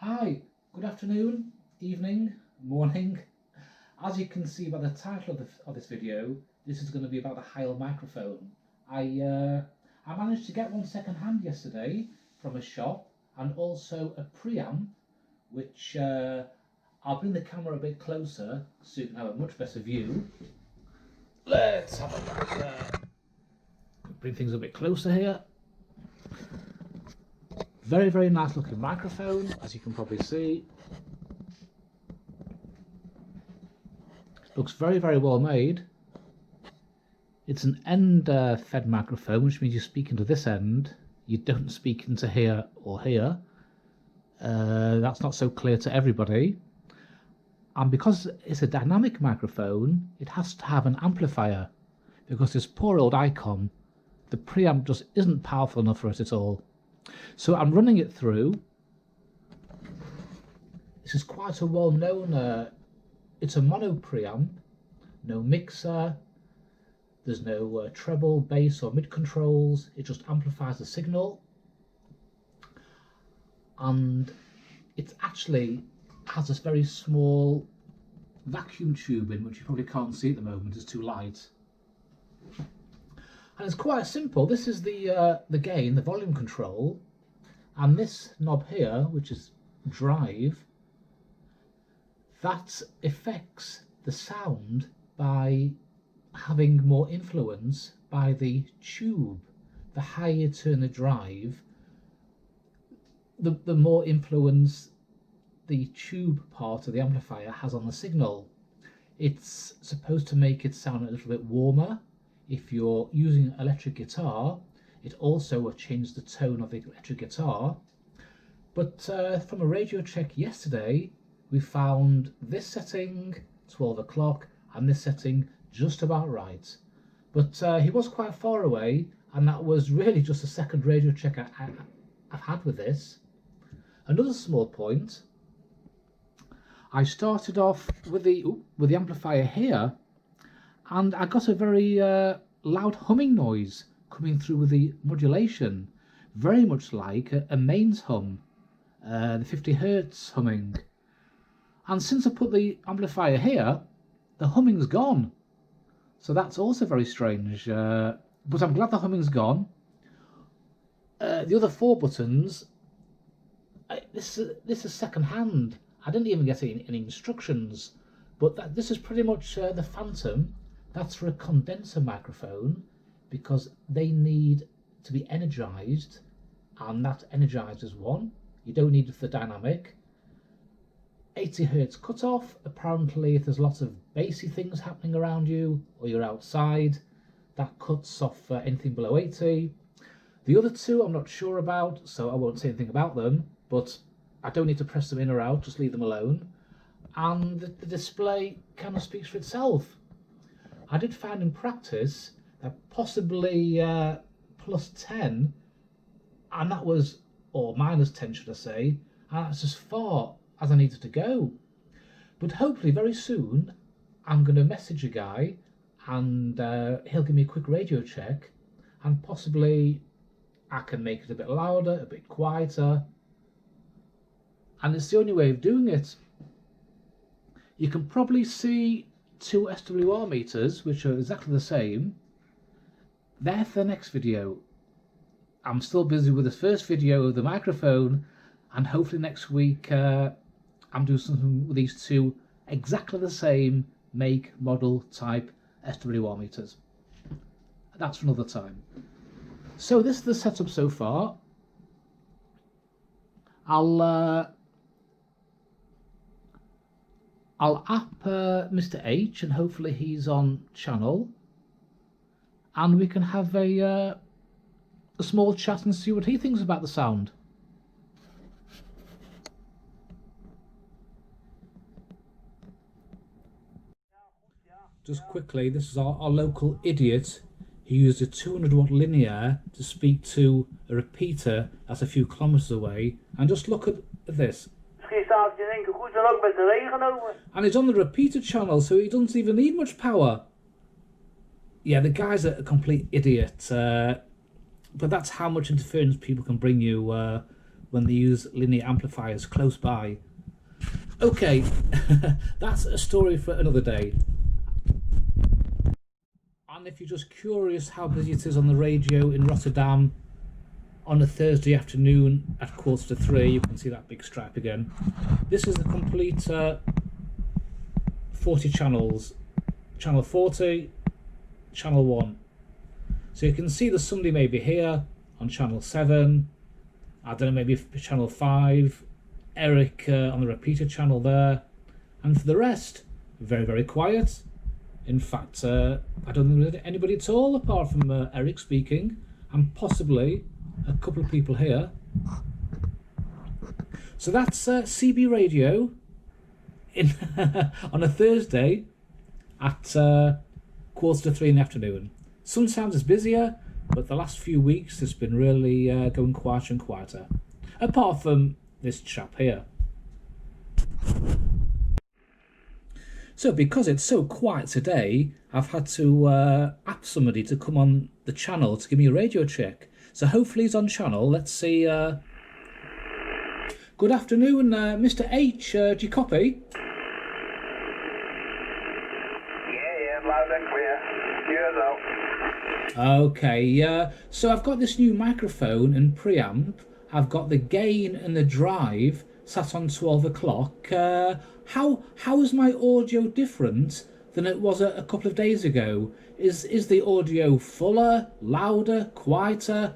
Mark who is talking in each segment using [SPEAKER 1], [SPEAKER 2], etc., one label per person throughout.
[SPEAKER 1] Hi, good afternoon, evening, morning. As you can see by the title of this video, this is going to be about the Heil microphone. I managed to get one second hand yesterday from a shop, and also a preamp, which I'll bring the camera a bit closer so you can have a much better view. Let's have a look. Bring things a bit closer here. Very, very nice looking microphone, as you can probably see. Looks very, very well made. It's an end fed microphone, which means you speak into this end. You don't speak into here or here. That's not so clear to everybody. And because it's a dynamic microphone, it has to have an amplifier. Because this poor old Icom, the preamp just isn't powerful enough for it at all. So I'm running it through. This is quite a well-known, it's a mono preamp, no mixer, there's no treble, bass or mid controls, it just amplifies the signal. And it actually has this very small vacuum tube in, which you probably can't see at the moment, it's too light. And it's quite simple. This is the gain, the volume control, and this knob here, which is drive, that affects the sound by having more influence by the tube. The higher you turn the drive, the more influence the tube part of the amplifier has on the signal. It's supposed to make it sound a little bit warmer. If you're using electric guitar, it also will change the tone of the electric guitar. But from a radio check yesterday, we found this setting 12 o'clock and this setting just about right. But he was quite far away, and that was really just the second radio check I've had with this. Another small point, I started off with the amplifier here, and I got a very loud humming noise coming through with the modulation, very much like a mains hum, the 50 Hertz humming. And since I put the amplifier here, the humming's gone. So that's also very strange, but I'm glad the humming's gone. The other four buttons, this is second hand. I didn't even get any instructions, but this is pretty much the Phantom. That's for a condenser microphone, because they need to be energized, and that energizes one. You don't need it for the dynamic. 80 Hertz cutoff. Apparently, if there's lots of bassy things happening around you, or you're outside, that cuts off anything below 80. The other two I'm not sure about, so I won't say anything about them, but I don't need to press them in or out, just leave them alone. And the display kind of speaks for itself. I did find in practice that possibly plus 10, and that was, or minus 10 should I say, and that's as far as I needed to go. But hopefully very soon I'm going to message a guy, and he'll give me a quick radio check, and possibly I can make it a bit louder, a bit quieter, and it's the only way of doing it. You can probably see two SWR meters, which are exactly the same. They're for the next video. I'm still busy with the first video of the microphone, and hopefully next week I'm doing something with these two exactly the same make, model, type SWR meters. That's for another time. So this is the setup so far. I'll app Mr. H, and hopefully he's on channel, and we can have a small chat and see what he thinks about the sound. Just quickly, this is our local idiot. He used a 200 watt linear to speak to a repeater that's a few kilometers away, and just look at this. And it's on the repeater channel, so he doesn't even need much power. Yeah, the guy's a complete idiot. But that's how much interference people can bring you when they use linear amplifiers close by. Okay, that's a story for another day. And if you're just curious how busy it is on the radio in Rotterdam on a Thursday afternoon at 2:45, you can see that big stripe again. This is the complete 40 channels. Channel 40, channel 1. So you can see the Sunday maybe here on channel 7. I don't know, maybe channel 5. Eric on the repeater channel there. And for the rest, very, very quiet. In fact, I don't think there's anybody at all apart from Eric speaking, and possibly a couple of people here. So that's CB radio in on a Thursday at 2:45 in the afternoon. Sometimes it's busier, but the last few weeks it's been really going quieter and quieter. Apart from this chap here. So because it's so quiet today, I've had to ask somebody to come on the channel to give me a radio check. So hopefully he's on channel. Let's see. Good afternoon, Mr. H. Do you copy?
[SPEAKER 2] Yeah, loud and clear. Here though.
[SPEAKER 1] Okay, so I've got this new microphone and preamp. I've got the gain and the drive sat on 12 o'clock. How is my audio different than it was a couple of days ago? Is the audio fuller, louder, quieter?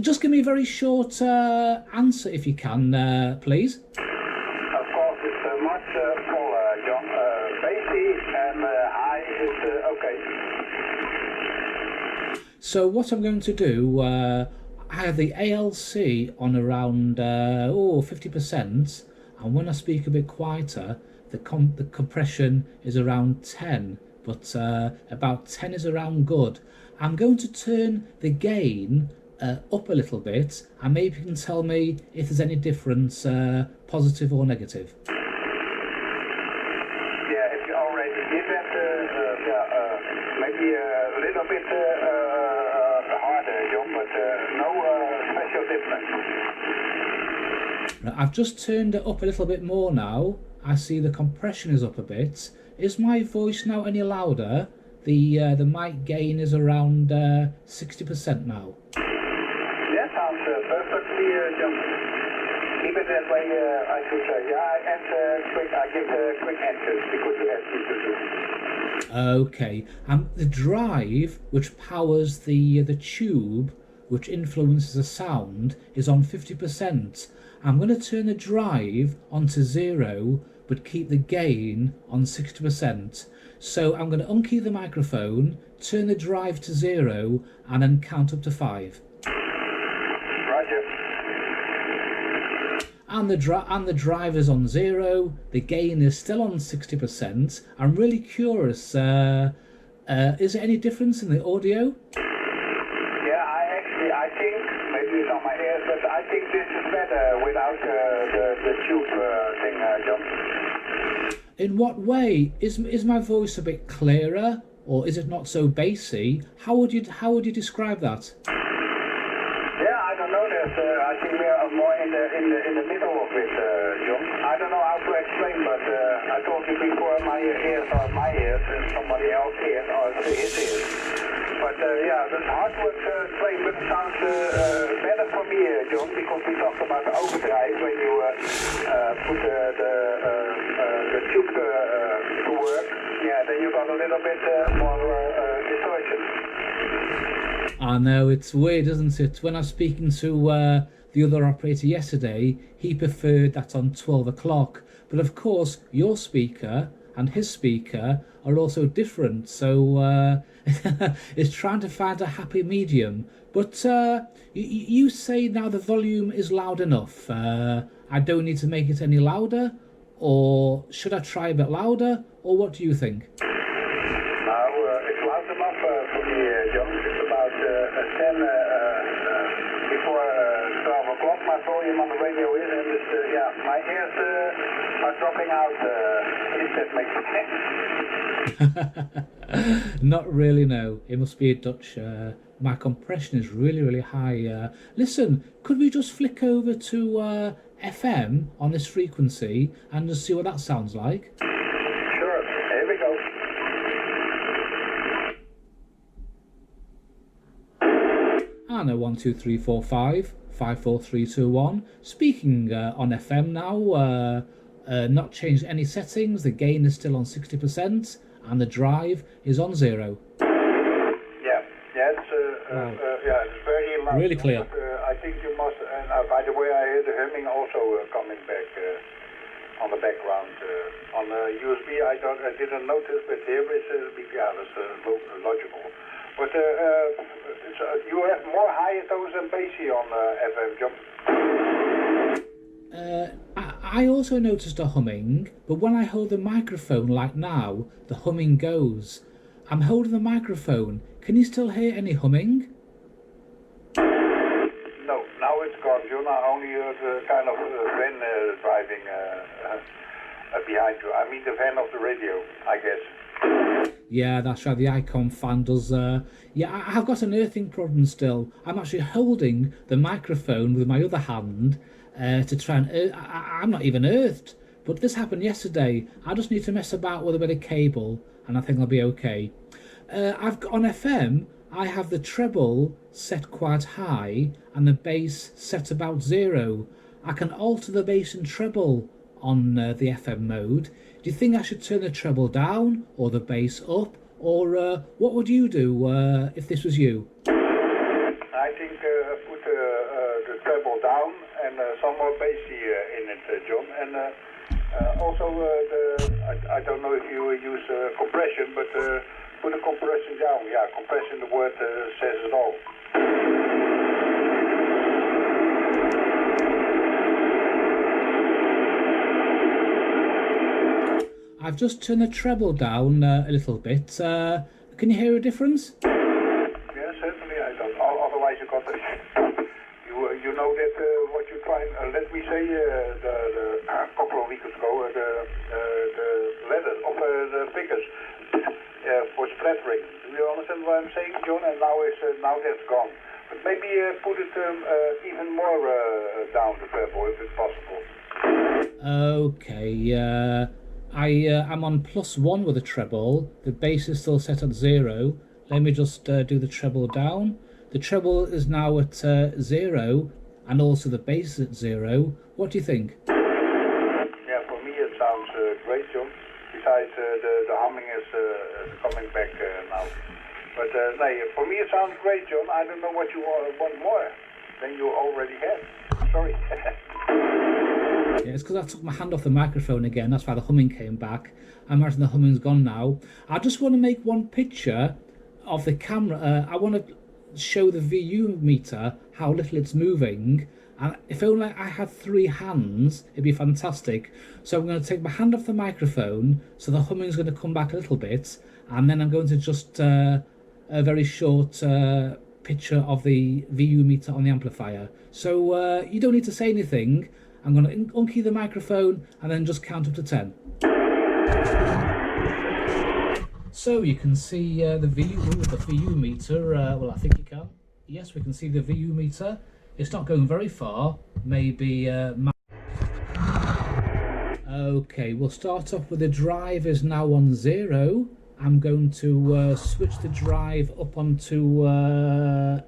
[SPEAKER 1] Just give me a very short answer if you can, please.
[SPEAKER 2] Of course, it's much fuller, John. Bassy and high is okay.
[SPEAKER 1] So what I'm going to do, I have the ALC on around 50%, and when I speak a bit quieter, the compression is around 10, but about 10 is around good. I'm going to turn the gain up a little bit, and maybe you can tell me if there's any difference, positive or negative.
[SPEAKER 2] Yeah, if you already did that, maybe a little bit harder, John, but no special difference.
[SPEAKER 1] I've just turned it up a little bit more now. I see the compression is up a bit. Is my voice now any louder? The mic gain is around 60% now.
[SPEAKER 2] That sounds perfectly, John. Keep it that way, I should say. Yeah, I give quick answers because you asked me to do.
[SPEAKER 1] Okay, the drive which powers the tube which influences the sound is on 50%. I'm going to turn the drive onto 0 but keep the gain on 60%. So I'm going to unkey the microphone, turn the drive to 0 and then count up to 5.
[SPEAKER 2] Roger.
[SPEAKER 1] And the drive is on 0, the gain is still on 60%. I'm really curious, is there any difference in the audio?
[SPEAKER 2] I think, maybe it's on my ears, but I think this is better without the tube thing, John.
[SPEAKER 1] In what way? Is my voice a bit clearer, or is it not so bassy? How would you describe that?
[SPEAKER 2] Yeah, I don't know. I think we are more in the middle of it, John. I don't know how to explain, but I told you before, my ears are my ears, and somebody else's ears are his ears. But yeah, that's hard to explain, but it sounds better for me, John, because we talked about the overdrive when you put the tube to work. Yeah, then you got a little bit more distortion.
[SPEAKER 1] I know, it's weird, isn't it? When I was speaking to the other operator yesterday, he preferred that on 12 o'clock. But of course, your speaker and his speaker are also different, so it's trying to find a happy medium. But you say now the volume is loud enough. I don't need to make it any louder, or should I try a bit louder, or what do you think?
[SPEAKER 2] It's loud enough for me, John. It's about 10 before 12 o'clock. My volume on the radio is, and it's, my ears are dropping out. If that makes sense.
[SPEAKER 1] Not really, no. It must be a Dutch my compression is really, really high. Listen, could we just flick over to FM on this frequency and just see what that sounds like?
[SPEAKER 2] Sure, here we go.
[SPEAKER 1] And a 1, 2, 3, 4, 5, 5, 4, 3, 2, 1. Speaking on FM now, not changed any settings. The gain is still on 60% and the drive is on 0.
[SPEAKER 2] It's very loud.
[SPEAKER 1] Really clear.
[SPEAKER 2] But, I think you must. And by the way, I hear the humming also coming back on the background on USB. I didn't notice, but here that's logical. But you have more high tones and bassy on FM, John.
[SPEAKER 1] I also noticed a humming, but when I hold the microphone like now, the humming goes. I'm holding the microphone. Can you still hear any humming?
[SPEAKER 2] No, now it's gone. You now only hear the kind of van driving behind you. I mean the van of the radio, I guess.
[SPEAKER 1] Yeah, that's right. The Icom fan does. I've got an earthing problem still. I'm actually holding the microphone with my other hand to try and. I'm not even earthed, but this happened yesterday. I just need to mess about with a bit of cable, and I think I'll be okay. I've got on FM. I have the treble set quite high and the bass set about 0. I can alter the bass and treble on the FM mode. Do you think I should turn the treble down or the bass up, or what would you do if this was you?
[SPEAKER 2] I think put the treble down and some more bassy in it, John. And also, I don't know if you use compression, but put the compression down. Yeah, compression, the word says it all.
[SPEAKER 1] I've just turned the treble down a little bit. Can you hear a difference?
[SPEAKER 2] Yeah, certainly I don't. Otherwise you got the... You know that what you try... let me say, the couple of weeks ago, the letters of the figures for splattering. Do you understand what I'm saying, John? And now that's gone. But maybe put it even more down the treble if it's possible.
[SPEAKER 1] Okay, I'm on +1 with the treble. The bass is still set at 0. Let me just do the treble down. The treble is now at 0, and also the bass is at 0. What do you think?
[SPEAKER 2] Yeah, for me it sounds great, John. Besides, the humming is coming back now. But for me it sounds great, John. I don't know what you want more than you already had. Sorry.
[SPEAKER 1] Yeah, it's because I took my hand off the microphone again. That's why the humming came back. I imagine the humming's gone now. I just want to make one picture of the camera. I want to show the VU meter how little it's moving. And if only I had 3 hands, it'd be fantastic. So I'm going to take my hand off the microphone, so the humming's going to come back a little bit. And then I'm going to just a very short picture of the VU meter on the amplifier. So you don't need to say anything. I'm going to unkey the microphone and then just count up to 10. So you can see the VU meter. Well, I think you can. Yes, we can see the VU meter. It's not going very far. Maybe. Okay, we'll start off with the drive is now on 0. I'm going to switch the drive up onto.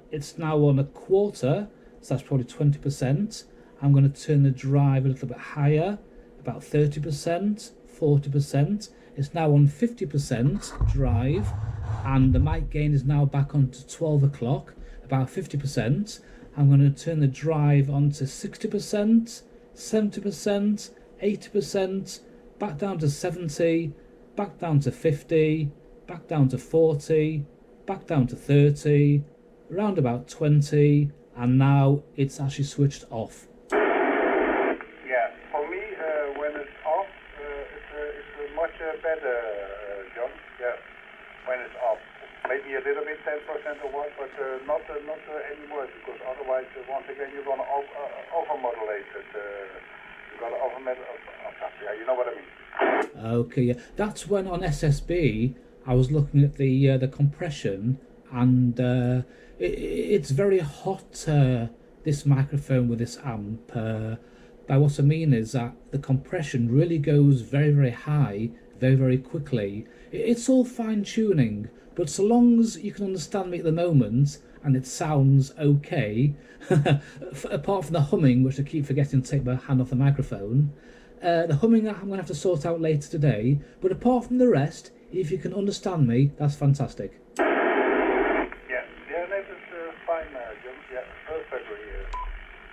[SPEAKER 1] It's now on 1/4, so that's probably 20%. I'm going to turn the drive a little bit higher, about 30%, 40%. It's now on 50% drive, and the mic gain is now back onto 12 o'clock, about 50%. I'm going to turn the drive onto 60%, 70%, 80%, back down to 70, back down to 50, back down to 40, back down to 30, around about 20, and now it's actually switched off.
[SPEAKER 2] Better, John. Yeah, when it's off, maybe a little bit 10% or what, but not anymore, because otherwise, once again, you're gonna overmodulate it. You're gonna overmodulate. Yeah, you know what I mean.
[SPEAKER 1] Okay, yeah, that's when on SSB I was looking at the compression, and it's very hot, this microphone with this amp. By what I mean is that the compression really goes very, very high, very, very quickly. It's all fine tuning, but so long as you can understand me at the moment and it sounds okay, apart from the humming, which I keep forgetting to take my hand off the microphone, the humming I'm going to have to sort out later today, but apart from the rest, if you can understand me, that's fantastic.
[SPEAKER 2] Yeah, that is fine, John. Yeah, perfectly.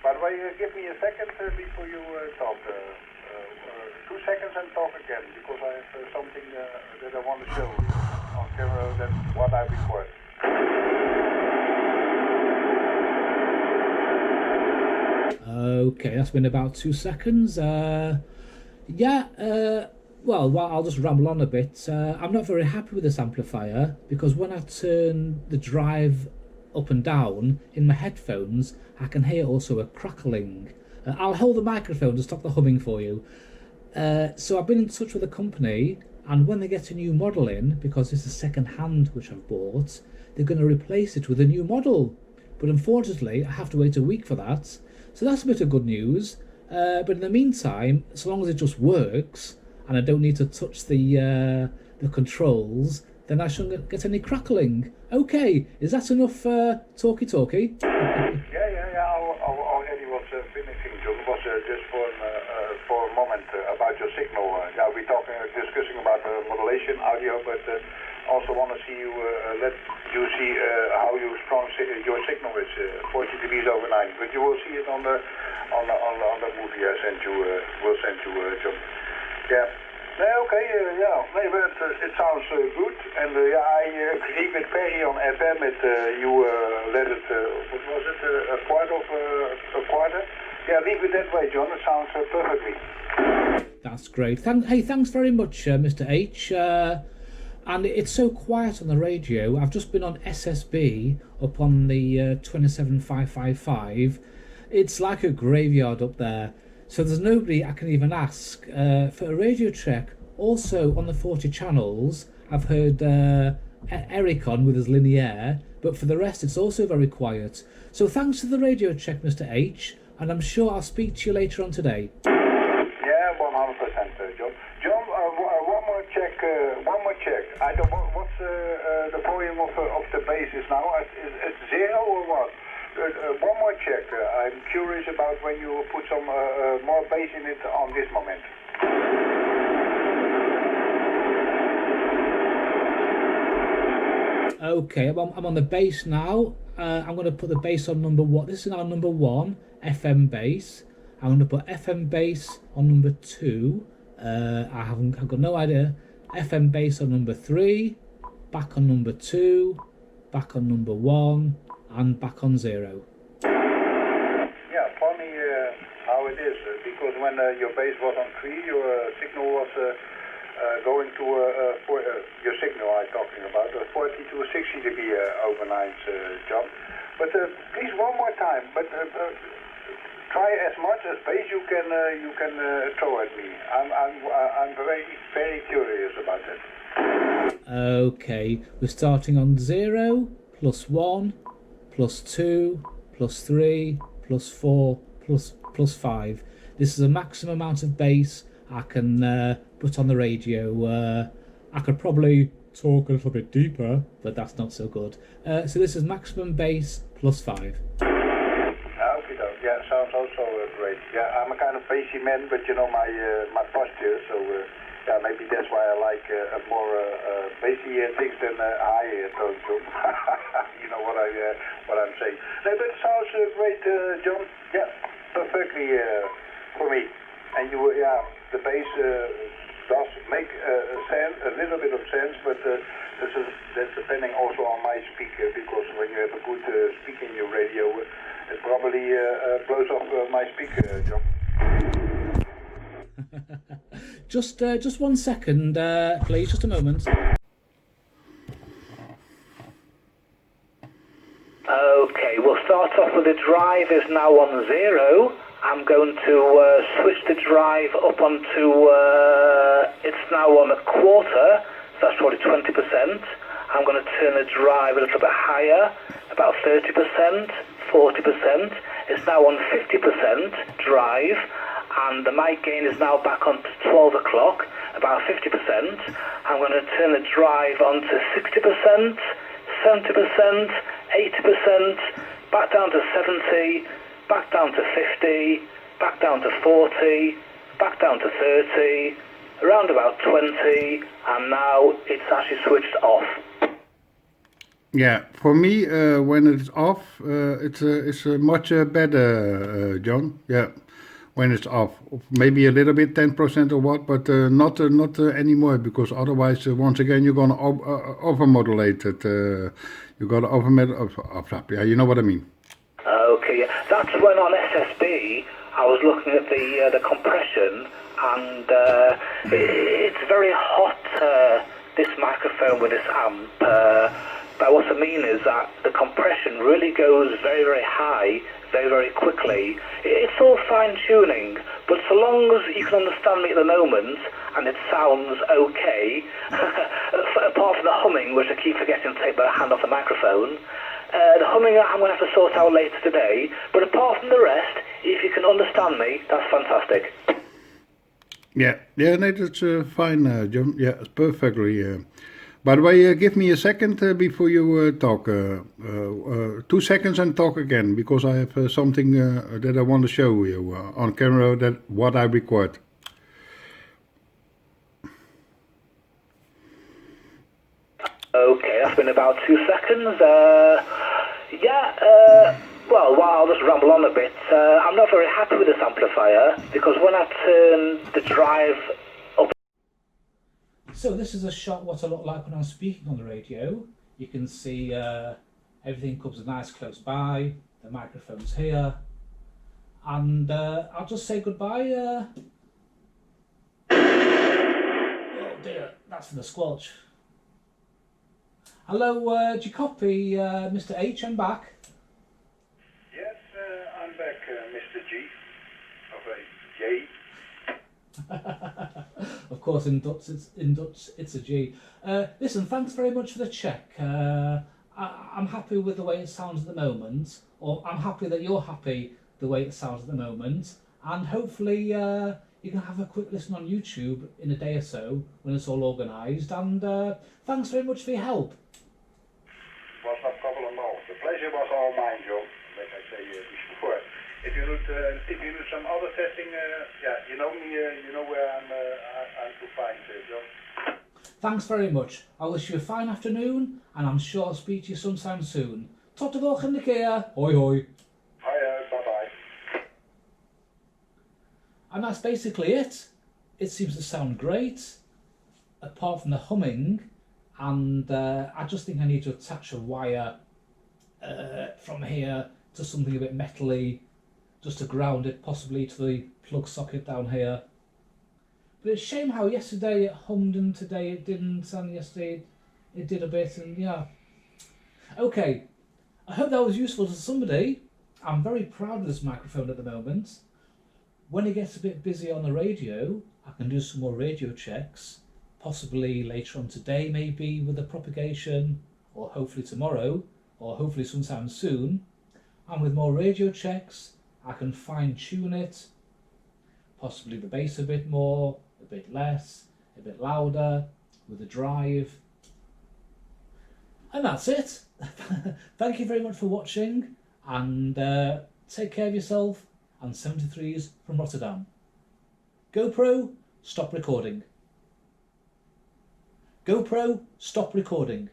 [SPEAKER 2] By the way, give me a second before you talk. 2 seconds and talk again, because I have something that I want to show you on camera. That's what I record.
[SPEAKER 1] Okay, that's been about 2 seconds. Well, I'll just ramble on a bit. I'm not very happy with this amplifier because when I turn the drive up and down in my headphones, I can hear also a crackling. I'll hold the microphone to stop the humming for you. So I've been in touch with the company, and when they get a new model in, because this is second hand which I've bought, they're going to replace it with a new model. But unfortunately, I have to wait a week for that. So that's a bit of good news. But in the meantime, so long as it just works, and I don't need to touch the controls, then I shouldn't get any crackling. Okay, is that enough talky?
[SPEAKER 2] Yeah. I already was finishing, John. It was just for a moment about your signal. We're discussing about modulation, audio, but also want to see you, let you see how strong your signal is. 40 dBs over 9, but you will see it on the movie I sent you. Will send you, John. Yeah. Okay, but it sounds good, and I agree with Perry on FM. You let it, what was it, a quarter? Yeah, leave it that way, John. It sounds perfectly.
[SPEAKER 1] That's great. Thanks very much, Mr. H. And it's so quiet on the radio. I've just been on SSB up on the 27555. It's like a graveyard up there. So there's nobody I can even ask. For a radio check, also on the 40 channels, I've heard Icom with his linear, but for the rest it's also very quiet. So thanks for the radio check, Mr. H, and I'm sure I'll speak to you later on today.
[SPEAKER 2] Yeah, 100%, John. John, one more check. I don't know what's the volume of the bass is now. It's zero or what? One more check. I'm curious about when you put some more bass in it on this moment.
[SPEAKER 1] Okay, I'm on the bass now. I'm going to put the bass on number 1. This is now number 1, FM bass. I'm going to put FM bass on number 2. I've got no idea. FM bass on number 3. Back on number 2. Back on number 1. And back on 0.
[SPEAKER 2] Yeah, funny how it is, because when your bass was on 3, your signal was going to, for your signal I'm talking about, 40 to 60 dB overnight, John. But please one more time, but try as much as bass you can throw at me. I'm very, very curious about that.
[SPEAKER 1] Okay, we're starting on 0, plus 1, plus 2, plus 3, plus 4, plus 5. This is a maximum amount of bass I can put on the radio. I could probably talk a little bit deeper, but that's not so good. So this is maximum bass plus 5.
[SPEAKER 2] Okay, yeah, sounds also great. Yeah, I'm a kind of bassy man, but you know my posture, so yeah, maybe that's why I like more bassy things than high tones. You know what I'm saying. No, but it sounds great, John. Yeah, perfectly for me. And you, the bass does make a little bit of sense, but that's depending also on my speaker, because when you have a good speaker in your radio, it probably blows off my speaker, John.
[SPEAKER 1] Just 1 second, please, just a moment. Okay, we'll start off with the drive is now on 0. I'm going to switch the drive up onto, it's now on a quarter, so that's probably 20%.
[SPEAKER 3] I'm going to turn the drive a little bit higher, about 30%, 40%. It's now on 50% drive, and the mic gain is now back on 12 o'clock, about 50%. I'm going to turn the drive on to 60%, 70%, 80%, back down to 70, back down to 50, back down to 40, back down to 30, around about 20, and now it's actually switched off.
[SPEAKER 4] Yeah, for me, when it's off, it's much better, John. Yeah, when it's off, maybe a little bit, 10% or what, but not anymore, because otherwise, once again, you're gonna overmodulate it. You're gonna overmodulate. Yeah, you know what I mean.
[SPEAKER 3] Okay, yeah. That's when on SSB I was looking at the compression, and it's very hot. This microphone with this amp. But what I mean is that the compression really goes very, very high, very, very quickly. It's all fine-tuning, but so long as you can understand me at the moment, and it sounds okay, apart from the humming, which I keep forgetting to take my hand off the microphone, the humming I'm going to have to sort out later today, but apart from the rest, if you can understand me, that's fantastic.
[SPEAKER 4] Yeah, no, that's fine, John. Yeah, it's perfectly. By the way, give me a second before you talk. 2 seconds and talk again, because I have something that I want to show you on camera, that what I record.
[SPEAKER 3] Okay, that's been about 2 seconds. Well, I'll just ramble on a bit. I'm not very happy with this amplifier, because when I turn the drive up...
[SPEAKER 1] So this is a shot what I look like when I'm speaking on the radio. You can see everything comes nice close by, the microphone's here, and I'll just say goodbye. Oh dear, that's for the squelch. Hello, do you copy, Mr. H? I'm back.
[SPEAKER 2] Yes, I'm back, Mr. G. Of a J.
[SPEAKER 1] Of course, in Dutch it's a G. Listen, thanks very much for the check. I'm happy with the way it sounds at the moment, or I'm happy that you're happy the way it sounds at the moment, and hopefully you can have a quick listen on YouTube in a day or so when it's all organised, and thanks very much for your help.
[SPEAKER 2] Was no problem at all. The pleasure was all mine, John, like I say before. If you need some other testing, you know me, you know where I'm to find, John.
[SPEAKER 1] Thanks very much. I wish you a fine afternoon, and I'm sure I'll speak to you sometime soon. Tot de volgende keer. Hoi hoi.
[SPEAKER 2] Hi, bye-bye.
[SPEAKER 1] And that's basically it. It seems to sound great, apart from the humming, and I just think I need to attach a wire from here to something a bit metally, just to ground it, possibly to the plug socket down here. But it's a shame how yesterday it hummed and today it didn't, and yesterday it did a bit, and yeah. Okay, I hope that was useful to somebody. I'm very proud of this microphone at the moment. When it gets a bit busy on the radio, I can do some more radio checks, possibly later on today maybe with the propagation, or hopefully tomorrow, or hopefully sometime soon. And with more radio checks, I can fine tune it, possibly the bass a bit more, a bit less, a bit louder, with the drive. And that's it. Thank you very much for watching, and take care of yourself, and 73s from Rotterdam. GoPro, stop recording. GoPro, stop recording.